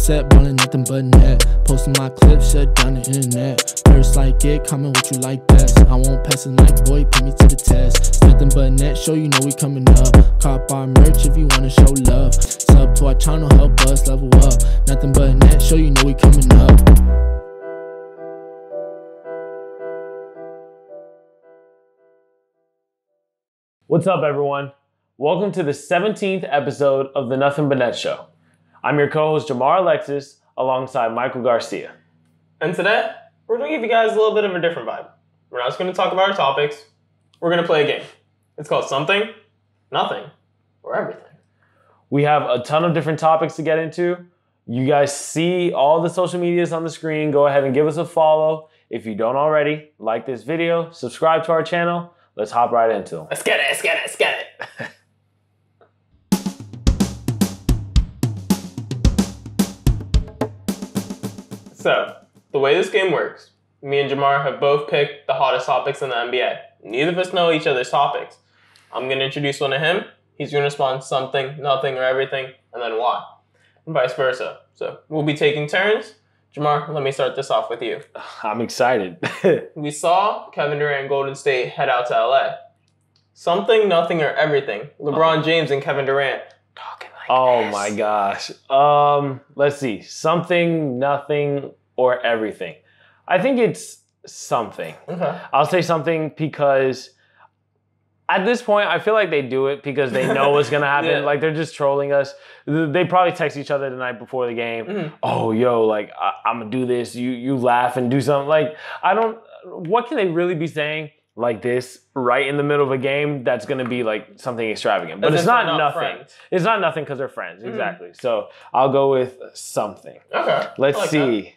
set, ballin' nothing but net. Posting my clips, shut down the internet. First like it, comment what you like best. I won't pass it like boy, put me to the test. Nothing but net, show you know we coming up. Cop our merch if you wanna show love. Sub to our channel, help us level up. Nothing but net, show you know we coming up. What's up, everyone? Welcome to the 17th episode of the Nothing But Net Show. I'm your co-host, Jamar Alexis, alongside Michael Garcia. And today, we're going to give you guys a little bit of a different vibe. We're not just going to talk about our topics. We're going to play a game. It's called Something, Nothing, or Everything. We have a ton of different topics to get into. You guys see all the social medias on the screen. Go ahead and give us a follow. If you don't already, like this video, subscribe to our channel. Let's hop right into them. Let's get it. So, the way this game works, me and Jamar have both picked the hottest topics in the NBA. Neither of us know each other's topics. I'm going to introduce one to him. He's going to respond something, nothing, or everything, and then why. And vice versa. So, we'll be taking turns. Jamar, let me start this off with you. I'm excited. We saw Kevin Durant and Golden State head out to LA. Something, nothing, or everything. LeBron James and Kevin Durant talking like this. My gosh. Let's see. Something, nothing, or everything. I think it's something. Okay. I'll say something because at this point, I feel like they do it because they know what's going to happen. Yeah. Like, they're just trolling us. They probably text each other the night before the game. Mm-hmm. Oh, yo, like, I'm going to do this. You laugh and do something. Like, what can they really be saying like this right in the middle of a game that's going to be, like, something extravagant? But it's not nothing. Friends. It's not nothing because they're friends. Mm-hmm. Exactly. So I'll go with something. Okay. Let's see.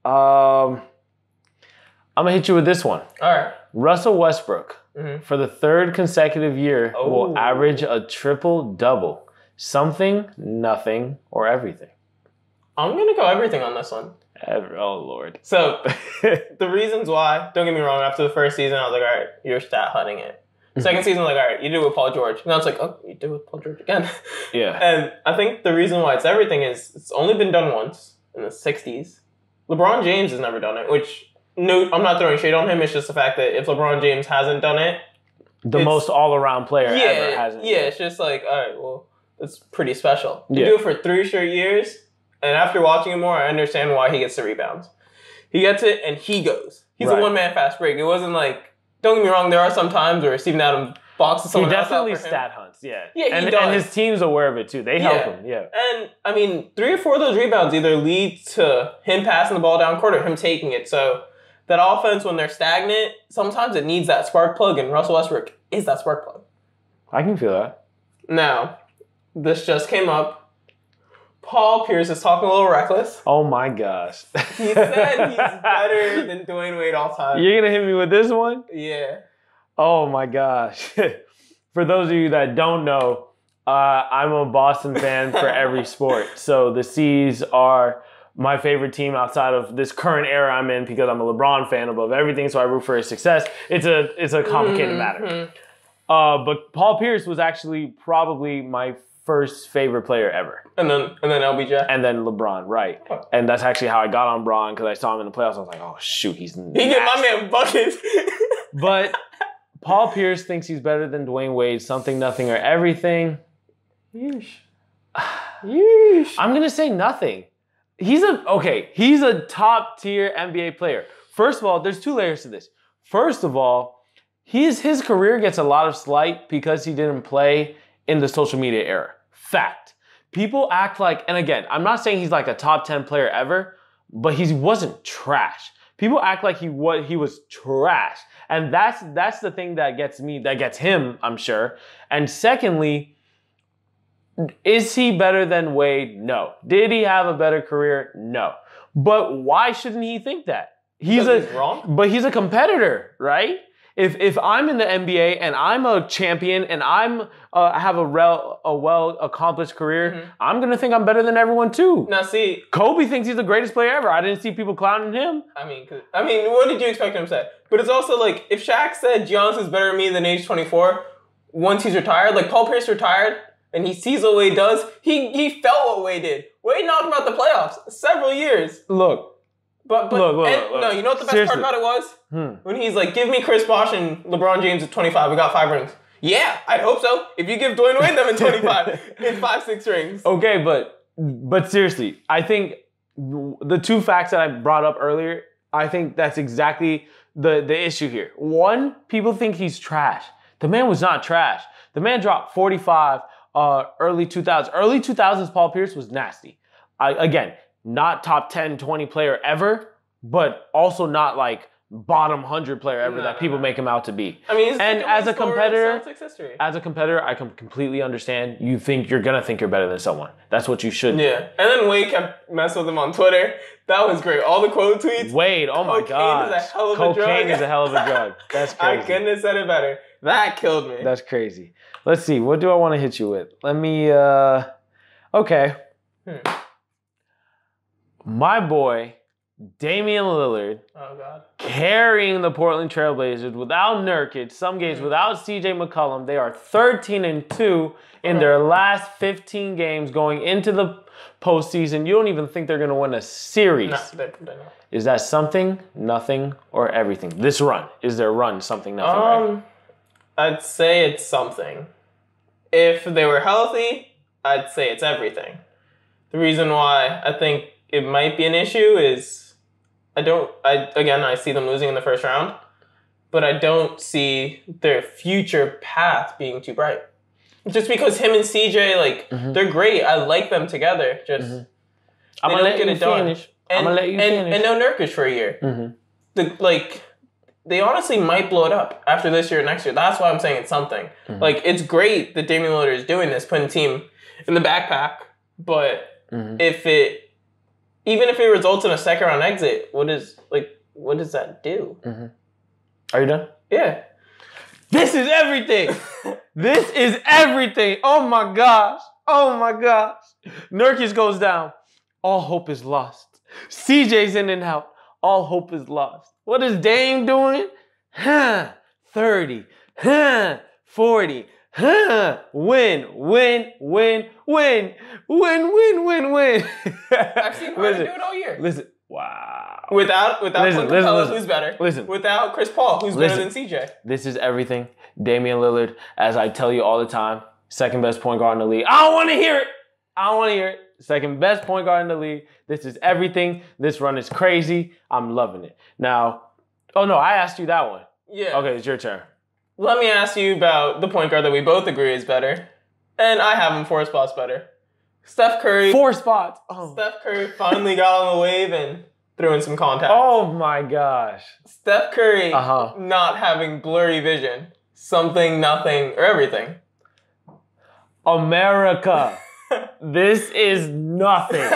I'm going to hit you with this one. All right. Russel Westbrook, for the third consecutive year, will average a triple-double. Something, nothing, or everything. I'm going to go everything on this one. Oh, Lord. So, the reasons why, don't get me wrong, after the first season, I was like, all right, you're stat hunting it. Second season, like, all right, you did it with Paul George. Now it's like, oh, you did it with Paul George again. Yeah. And I think the reason why it's everything is it's only been done once in the 60s. LeBron James has never done it, which, no, I'm not throwing shade on him. It's just the fact that if LeBron James hasn't done it, the most all-around player ever hasn't. Yeah, it's just like, all right, well, it's pretty special. You do it for 3 straight years, and after watching him more, I understand why he gets the rebounds. He gets it, and he goes. He's a one-man fast break. It wasn't like, don't get me wrong, there are some times where Steven Adams boxes someone else out for him. He definitely stat hunts, yeah. Yeah, he does. And his team's aware of it, too. They help him, yeah. And, I mean, 3 or 4 of those rebounds either lead to him passing the ball down court or him taking it. So, that offense, when they're stagnant, sometimes it needs that spark plug, and Russell Westbrook is that spark plug. I can feel that. Now, this just came up. Paul Pierce is talking a little reckless. Oh, my gosh. He said he's better than Dwayne Wade all time. You're going to hit me with this one? Yeah. Oh, my gosh. For those of you that don't know, I'm a Boston fan for every sport. So the C's are my favorite team outside of this current era I'm in because I'm a LeBron fan above everything, so I root for his success. It's a complicated matter. But Paul Pierce was actually probably my first favorite player ever. And then LBJ. And then LeBron, right. And that's actually how I got on Bron because I saw him in the playoffs. I was like, oh, shoot, he's nasty. He get my man buckets. But Paul Pierce thinks he's better than Dwayne Wade. Something, nothing, or everything. Yeesh. I'm going to say nothing. He's a top tier NBA player. First of all, there's 2 layers to this. First of all, his career gets a lot of slight because he didn't play in the social media era. Fact. People act like, and again, I'm not saying he's like a top 10 player ever, but he wasn't trash. People act like he was trash. And that's the thing that gets him, I'm sure. And secondly, is he better than Wade? No. Did he have a better career? No. But why shouldn't he think that? He's wrong. But he's a competitor, right? If I'm in the NBA and I'm a champion and I'm have a well accomplished career, I'm gonna think I'm better than everyone too. Now see, Kobe thinks he's the greatest player ever. I didn't see people clowning him. I mean, what did you expect him to say? But it's also like if Shaq said Giannis is better than me than age 24, once he's retired, like Paul Pierce retired and he sees what Wade does, he felt what Wade did. Wade knocked him out the playoffs several years. Look. But look. No, you know what the best part about it was? When he's like, give me Chris Bosh and LeBron James at 25. We got 5 rings. Yeah, I hope so. If you give Dwayne Wade them in 25, in 5-6 rings. Okay, but seriously, I think the 2 facts that I brought up earlier, I think that's exactly the issue here. One, people think he's trash. The man was not trash. The man dropped 45 early 2000s. Early 2000s Paul Pierce was nasty. Again, not top 10, 20 player ever, but also not like bottom 100 player ever that people make him out to be. I mean, and as a competitor, I can completely understand. You're gonna think you're better than someone. That's what you should do. Yeah. And then Wade kept messing with him on Twitter. That was great. All the quote tweets. Wade, oh my god. Cocaine is a hell of a drug. That's crazy. I couldn't have said it better. That killed me. That's crazy. Let's see. What do I want to hit you with? Let me okay. My boy, Damian Lillard, carrying the Portland Trailblazers without Nurkic, some games without CJ McCollum. They are 13-2 in their last 15 games going into the postseason. You don't even think they're going to win a series. No, they're not. Is that something, nothing, or everything? This run, is their run something, nothing, everything? I'd say it's something. If they were healthy, I'd say it's everything. The reason why I think it might be an issue is I see them losing in the first round, but I don't see their future path being too bright. Just because him and CJ, they're great. I like them together. Just I'm gonna let you finish. And no Nurkic for a year. They honestly might blow it up after this year or next year. That's why I'm saying it's something. It's great that Damian Lillard is doing this, putting the team in the backpack, but even if it results in a second round exit, what does that do? Are you done? Yeah. This is everything. This is everything. Oh my gosh. Oh my gosh. Nurkic goes down. All hope is lost. CJ's in and out. All hope is lost. What is Dame doing? 30. 40. Win. I've seen Harden do it all year. Listen. Wow. Without Capella, who's better? Listen. Without Chris Paul, who's better than CJ? This is everything. Damian Lillard, as I tell you all the time, second best point guard in the league. I don't want to hear it. Second best point guard in the league. This is everything. This run is crazy. I'm loving it. Now, oh no, I asked you that one. Yeah. Okay, it's your turn. Let me ask you about the point guard that we both agree is better. And I have him 4 spots better. Steph Curry. 4 spots. Oh. Steph Curry finally got on the wave and threw in some contact. Oh my gosh. Steph Curry not having blurry vision. Something, nothing, or everything. America. This is nothing.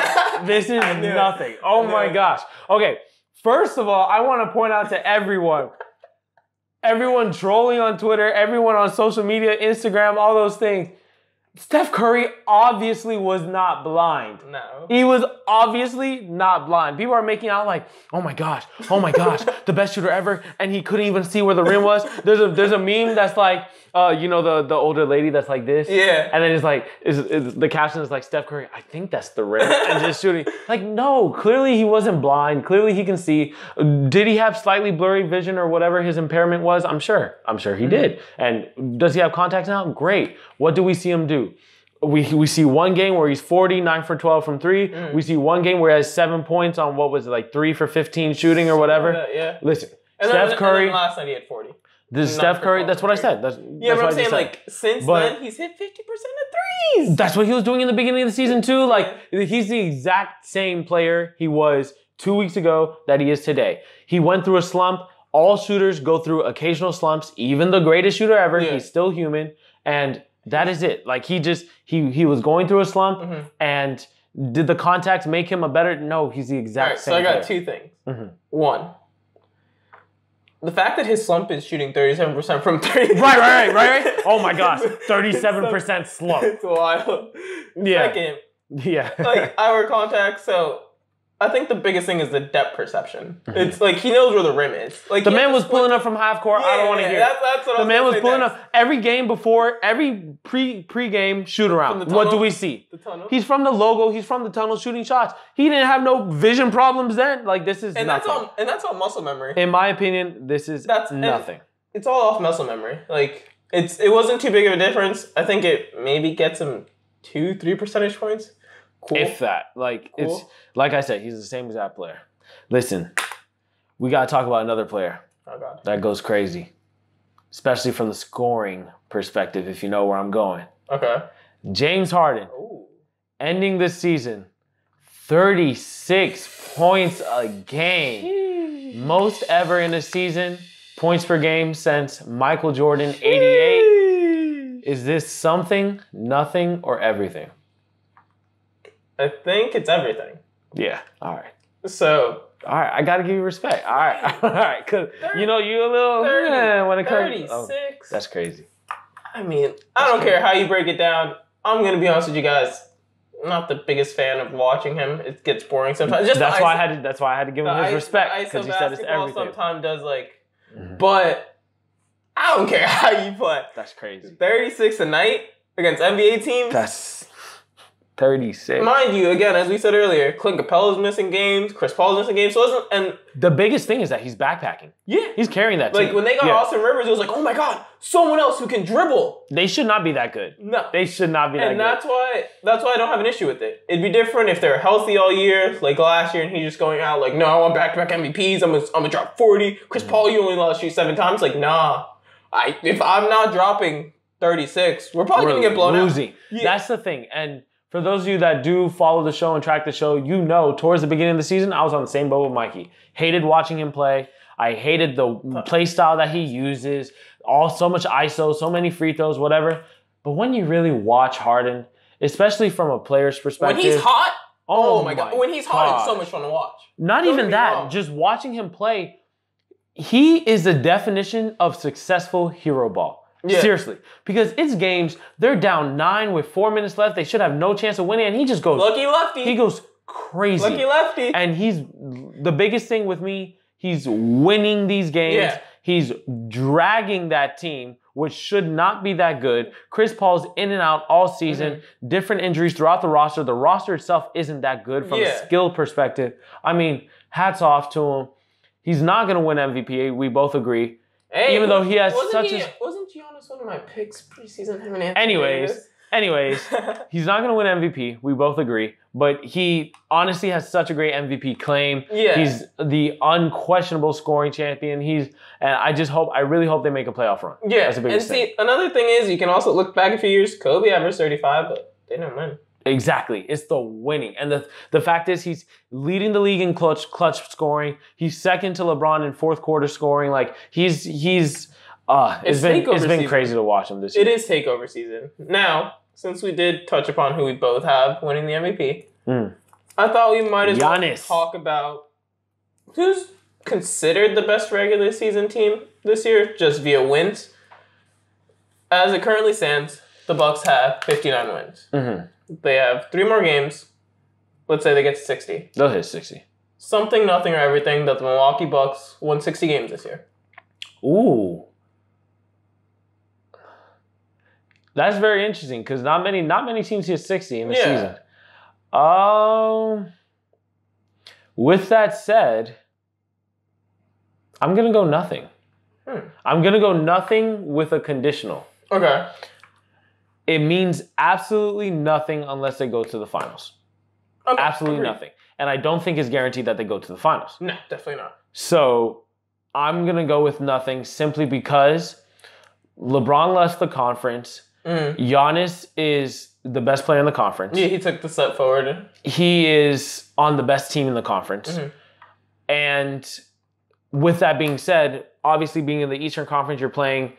This is nothing. Oh my gosh. Okay, first of all, I want to point out to everyone trolling on Twitter, everyone on social media, Instagram, all those things. Steph Curry obviously was not blind. No. He was obviously not blind. People are making out like, oh my gosh, the best shooter ever, and he couldn't even see where the rim was. There's a meme that's like, the older lady that's like this. Yeah. And then it's like, the caption is like, Steph Curry, I think that's the rim, and just shooting. Like, no, clearly he wasn't blind. Clearly he can see. Did he have slightly blurry vision or whatever his impairment was? I'm sure he did. And does he have contacts now? Great. What do we see him do? We see one game where he's 40, 9 for 12 from 3. We see one game where he has 7 points on 3 for 15 shooting or whatever. Yeah. Listen, Steph Curry. And then last night he had 40. This is Steph Curry. That's what I said. But I'm saying since then he's hit 50% of threes. That's what he was doing in the beginning of the season too. Like he's the exact same player he was 2 weeks ago that he is today. He went through a slump. All shooters go through occasional slumps. Even the greatest shooter ever, he's still human. And that is it. Like he was going through a slump, and did the contacts make him a better? No, he's the exact same. So I got player. 2 things. One, the fact that his slump is shooting 37% from 3. Right. Oh my gosh, 37% slump. It's wild. Yeah. Second, Yeah. our contacts. So I think the biggest thing is the depth perception. It's like he knows where the rim is. Like the man was pulling up from half court. I don't want to hear. That's what the man was pulling up every game before, every pre-game shoot around. What do we see? The tunnel. He's from the logo. He's from the tunnel shooting shots. He didn't have no vision problems then. Like this is nothing. That's all muscle memory. In my opinion, this is nothing. It's all off muscle memory. Like it wasn't too big of a difference. I think it maybe gets him 2-3 percentage points. Cool. If that. Like it's like I said, he's the same exact player. Listen, we gotta talk about another player. Oh God. That goes crazy. Especially from the scoring perspective, if you know where I'm going. Okay. James Harden. Ooh. Ending this season, 36 points a game. Most ever in a season. Points per game since Michael Jordan, 88. Is this something, nothing, or everything? I think it's everything. Yeah. All right. So. All right. I got to give you respect. All right. All right. Because, you know, you're a little... 30, when it comes... 36. Oh, that's crazy. I mean, I don't care how you break it down. I'm going to be honest with you guys. I'm not the biggest fan of watching him. It gets boring sometimes. That's why I had to give him his respect. Because he said it's everything. Sometimes does like... But I don't care how you play. That's crazy. 36 a night against NBA teams. That's 36. Mind you, again, as we said earlier, Clint Capella's missing games, Chris Paul's missing games. So it wasn't, and the biggest thing is that he's backpacking. Yeah. He's carrying that team. Like when they got Austin Rivers, it was like, oh my God, someone else who can dribble. They should not be that good. No. They should not be that good. And that's why I don't have an issue with it. It'd be different if they're healthy all year, like last year, and he's just going out like, no, I want back-to-back MVPs. I'm gonna drop 40. Chris Paul, you only lost you 7 times. Like, nah. If I'm not dropping 36, we're probably gonna get blown out. Losing. Yeah. That's the thing. And for those of you that do follow the show and track the show, you know towards the beginning of the season, I was on the same boat with Mikey. Hated watching him play. I hated the play style that he uses. So much ISO, so many free throws, whatever. But when you really watch Harden, especially from a player's perspective. When he's hot, oh my God. When he's hot, it's so much fun to watch. Not even that. Just watching him play, he is the definition of successful hero ball. Yeah. Seriously. Because it's games, they're down 9 with 4 minutes left. They should have no chance of winning. And he just goes... Lucky lefty. He goes crazy. Lucky lefty. And he's... The biggest thing with me, he's winning these games. Yeah. He's dragging that team, which should not be that good. Chris Paul's in and out all season. Mm-hmm. Different injuries throughout the roster. The roster itself isn't that good from a skill perspective. I mean, hats off to him. He's not going to win MVP. We both agree. Hey, even though he has such a... Wasn't Giannis one of my picks preseason? Him and Anyways, he's not going to win MVP. We both agree. But he honestly has such a great MVP claim. Yeah. He's the unquestionable scoring champion. And I really hope they make a playoff run. Yeah. That's the biggest thing. See, another thing is you can also look back a few years. Kobe averaged 35, but they didn't win. Exactly. It's the winning. And the fact is he's leading the league in clutch scoring. He's second to LeBron in fourth quarter scoring. Like it's been crazy to watch him this year. It is takeover season. Now, since we did touch upon who we both have winning the MVP, I thought we might as well talk about who's considered the best regular season team this year, just via wins. As it currently stands, the Bucks have 59 wins. Mm-hmm. They have 3 more games. Let's say they get to 60. They'll hit 60. Something, nothing, or everything that the Milwaukee Bucks won 60 games this year. Ooh. That's very interesting because not many teams hit 60 in the season. With that said, I'm going to go nothing. I'm going to go nothing with a conditional. Okay. It means absolutely nothing unless they go to the finals. Okay, absolutely nothing. And I don't think it's guaranteed that they go to the finals. No, definitely not. So I'm going to go with nothing simply because LeBron left the conference. Giannis is the best player in the conference. Yeah, he took the step forward. He is on the best team in the conference. Mm-hmm. And with that being said, obviously being in the Eastern Conference, you're playing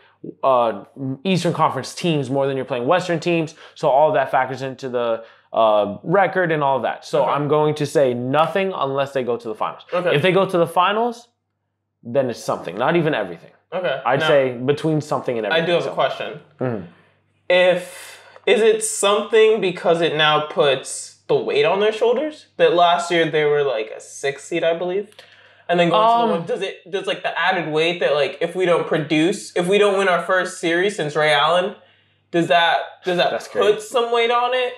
Eastern Conference teams more than you're playing Western teams. So all of that factors into the record and all of that. So I'm going to say nothing unless they go to the finals. Okay. If they go to the finals, then it's something, not even everything. Okay. I'd say between something and everything. I do have a question. Mm-hmm. Is it something because it now puts the weight on their shoulders. That last year they were like a 6th seed, I believe. And then going to the one, does like the added weight that like if we don't win our first series since Ray Allen, does that put some weight on it?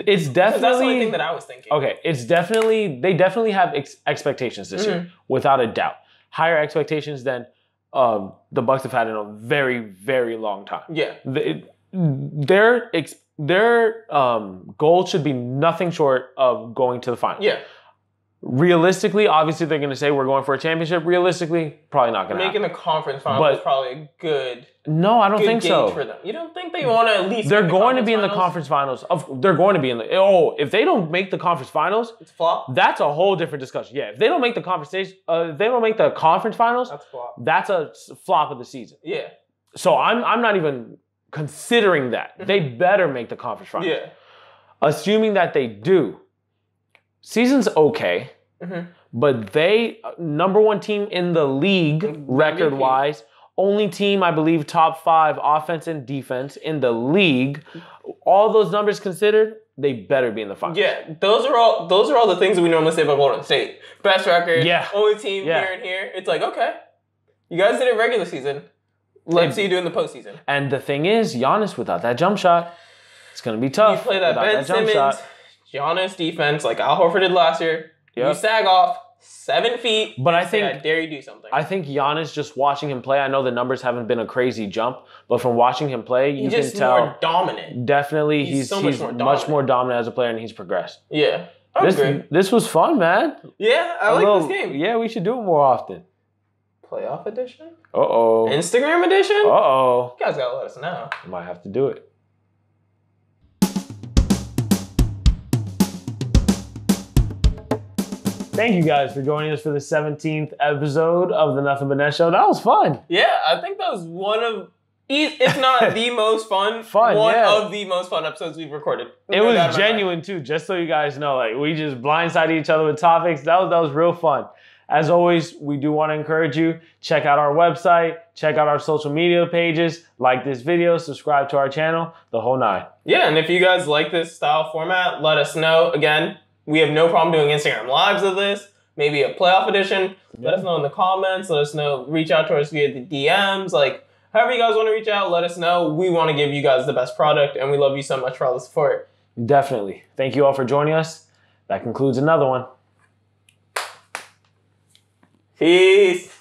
It's definitely that's the only thing that I was thinking. Okay, they definitely have expectations this year, without a doubt. Higher expectations than the Bucks have had in a very, very long time. Yeah. Their goal should be nothing short of going to the finals. Yeah. Realistically, obviously they're going to say we're going for a championship. Realistically, probably not going to happen. Making the conference final is probably a good. No, I don't think so. For them. You don't think they want to at least? They're going to be in the conference finals. They're going to be in the. Oh, if they don't make the conference finals, it's a flop. That's a whole different discussion. Yeah, if they don't make the if they don't make the conference finals, that's a flop. That's a flop of the season. Yeah. So I'm not even considering that. They better make the conference finals. Yeah. Assuming that they do, season's okay, but they number 1 team in the league record wise. Only team, I believe, top 5 offense and defense in the league. All those numbers considered, they better be in the finals. Yeah, those are all the things that we normally say about Golden State. Best record, only team here and here. It's like, okay, you guys did it regular season. Let's see you do in the postseason. And the thing is, Giannis without that jump shot, it's gonna be tough. You play that Ben Simmons, Giannis defense like Al Horford did last year. Yep. You sag off 7 feet. But I think I dare you do something. I think Giannis, just watching him play, I know the numbers haven't been a crazy jump, but from watching him play, you can tell more dominant. Definitely, he's much more dominant as a player, and he's progressed. Yeah, this was fun, man. Yeah, I like this game. Yeah, we should do it more often. Playoff edition? Uh-oh. Instagram edition? Uh-oh. You guys gotta let us know. Might have to do it. Thank you guys for joining us for the 17th episode of the Nothing But Net Show. That was fun. Yeah, I think that was one of, if not the most fun, of the most fun episodes we've recorded. It was genuine too, just so you guys know. Like, we just blindsided each other with topics. That was real fun. As always, we do want to encourage you, check out our website, check out our social media pages, like this video, subscribe to our channel, the whole 9. Yeah, and if you guys like this style format, let us know. Again, we have no problem doing Instagram Lives of this, maybe a playoff edition. Let us know in the comments. Let us know. Reach out to us via the DMs. Like, however you guys want to reach out, let us know. We want to give you guys the best product, and we love you so much for all the support. Definitely. Thank you all for joining us. That concludes another one. Peace.